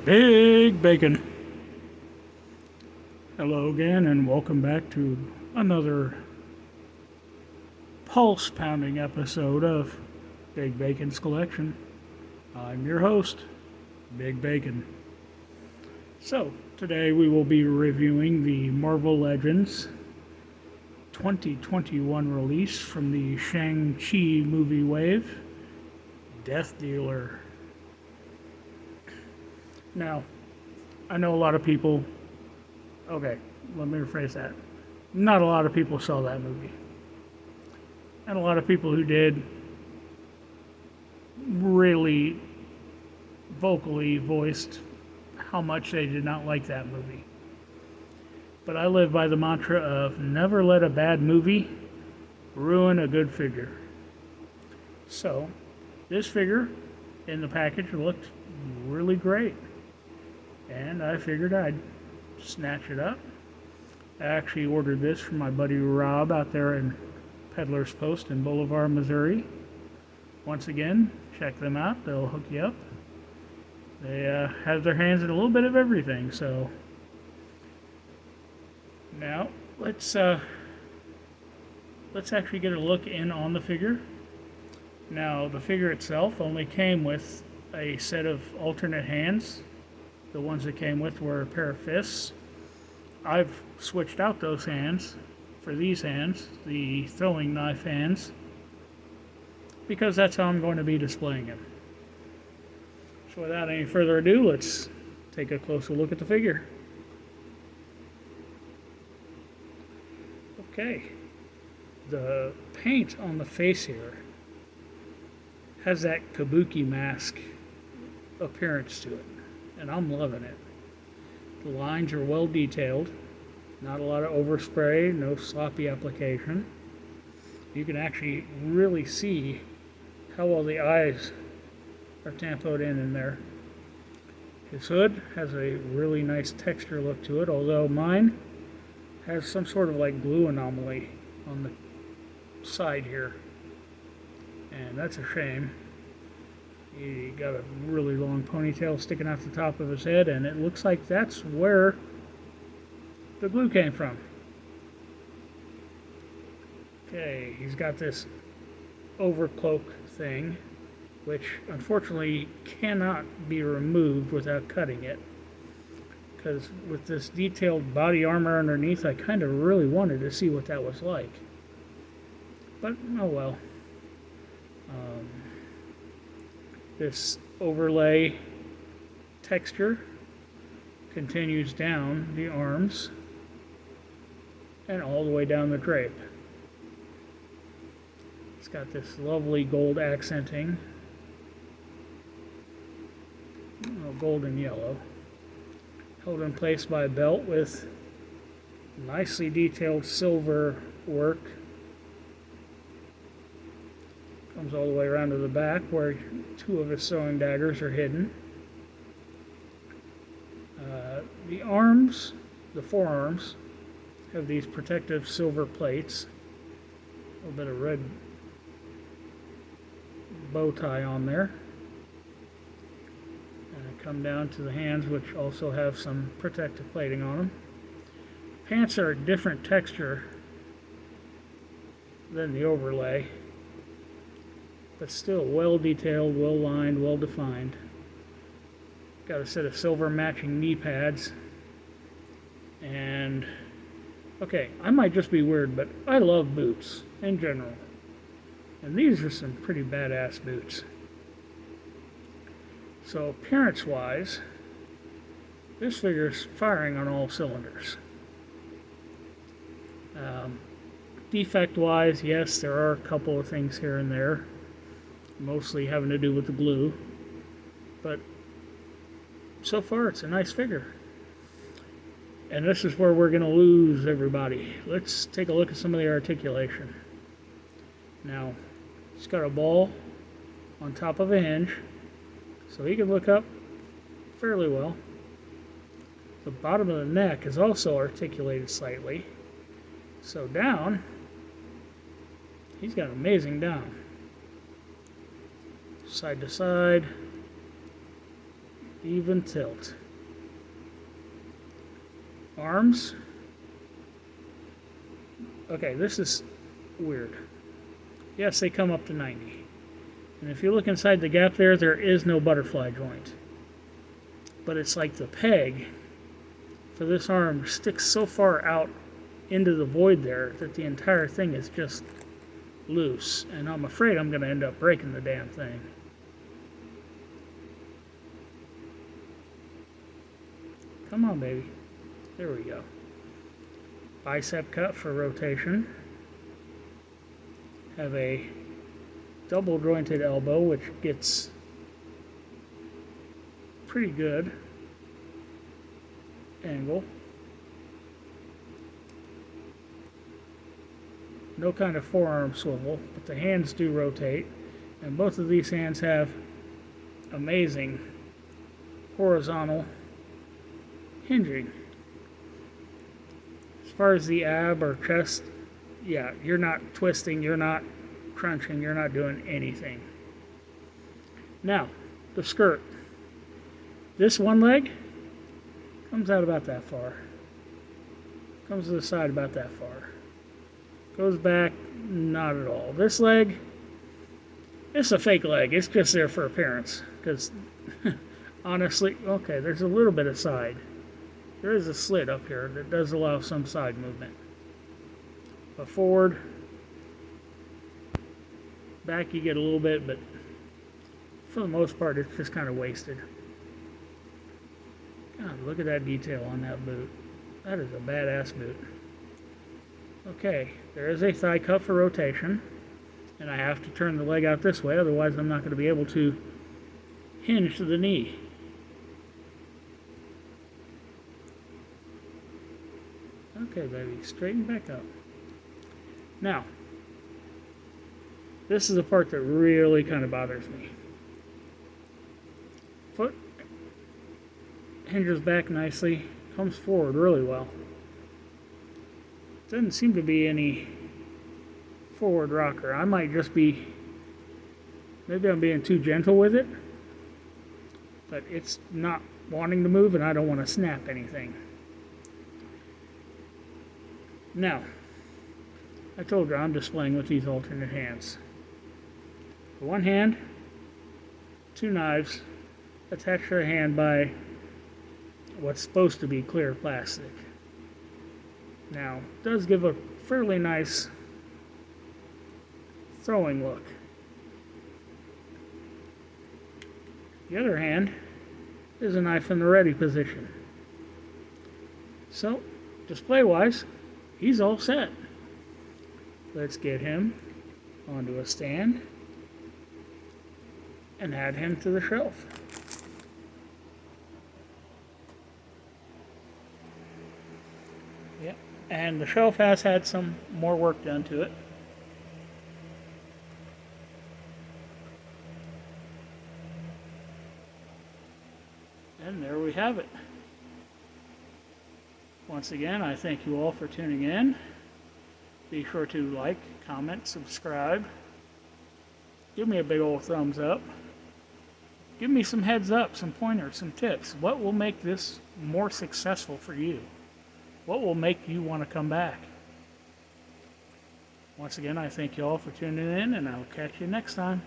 Big Bacon. Hello again, and welcome back to another pulse pounding episode of Big Bacon's Collection. I'm your host, Big Bacon. So, today we will be reviewing the Marvel Legends 2021 release from the Shang-Chi movie wave, Death Dealer. Now, I know a lot of people. Okay, let me rephrase that. Not a lot of people saw that movie. And a lot of people who did really vocally voiced how much they did not like that movie. But I live by the mantra of never let a bad movie ruin a good figure. So, this figure in the package looked really great. And I figured I'd snatch it up. I actually ordered this from my buddy Rob out there in Peddler's Post in Bolivar, Missouri. Once again, check them out. They'll hook you up. They have their hands in a little bit of everything. So now let's actually get a look in on the figure. Now the figure itself only came with a set of alternate hands. The ones that came with were a pair of fists. I've switched out those hands for these hands, the throwing knife hands, because that's how I'm going to be displaying him. So without any further ado, let's take a closer look at the figure. Okay, the paint on the face here has that kabuki mask appearance to it, and I'm loving it. The lines are well detailed, not a lot of overspray, no sloppy application. You can actually really see how well the eyes are tampoed in there. His hood has a really nice texture look to it, although mine has some sort of like glue anomaly on the side here, and that's a shame. He got a really long ponytail sticking out the top of his head, and it looks like that's where the glue came from. Okay, he's got this overcloak thing, which unfortunately cannot be removed without cutting it. Because with this detailed body armor underneath, I kind of really wanted to see what that was like. But, oh well. This overlay texture continues down the arms and all the way down the drape. It's got this lovely gold accenting, gold and yellow, held in place by a belt with nicely detailed silver work. Comes all the way around to the back where two of his sewing daggers are hidden. The arms, the forearms, have these protective silver plates. A little bit of red bow tie on there. And I come down to the hands, which also have some protective plating on them. Pants are a different texture than the overlay, but still well detailed, well lined, well defined. Got a set of silver matching knee pads. And, okay, I might just be weird, but I love boots in general. And these are some pretty badass boots. So appearance-wise, this figure's firing on all cylinders. Defect-wise, yes, there are a couple of things here and there, mostly having to do with the glue, but so far it's a nice figure. And this is where we're going to lose everybody. Let's take a look at some of the articulation. Now, he's got a ball on top of a hinge, so he can look up fairly well. The bottom of the neck is also articulated slightly. So down, he's got amazing down. Side to side, even tilt. Arms. Okay, this is weird. Yes, they come up to 90. And if you look inside the gap there, there is no butterfly joint. But it's like the peg for this arm sticks so far out into the void there that the entire thing is just loose. And I'm afraid I'm going to end up breaking the damn thing. Come on, baby. There we go. Bicep cut for rotation. Have a double jointed elbow, which gets pretty good angle. No kind of forearm swivel, but the hands do rotate, and both of these hands have amazing horizontal hinging. As far as the ab or chest, yeah, you're not twisting, you're not crunching, you're not doing anything. Now, the skirt. This one leg comes out about that far. Comes to the side about that far. Goes back, not at all. This leg, it's a fake leg. It's just there for appearance. Because, honestly, okay, there's a little bit of side. There is a slit up here that does allow some side movement. But forward, back you get a little bit, but for the most part it's just kind of wasted. God, look at that detail on that boot. That is a badass boot. Okay, there is a thigh cut for rotation, and I have to turn the leg out this way, otherwise I'm not going to be able to hinge to the knee. Okay, baby, straighten back up. Now, this is the part that really kind of bothers me. Foot hinges back nicely, comes forward really well. Doesn't seem to be any forward rocker. I might just be, maybe I'm being too gentle with it, but it's not wanting to move and I don't want to snap anything. Now, I told you I'm displaying with these alternate hands. For one hand, two knives attached to the hand by what's supposed to be clear plastic. Now, it does give a fairly nice throwing look. The other hand is a knife in the ready position. So, display-wise, he's all set. Let's get him onto a stand and add him to the shelf. Yep, and the shelf has had some more work done to it. And there we have it. Once again, I thank you all for tuning in. Be sure to like, comment, subscribe. Give me a big old thumbs up. Give me some heads up, some pointers, some tips. What will make this more successful for you? What will make you want to come back? Once again, I thank you all for tuning in, and I'll catch you next time.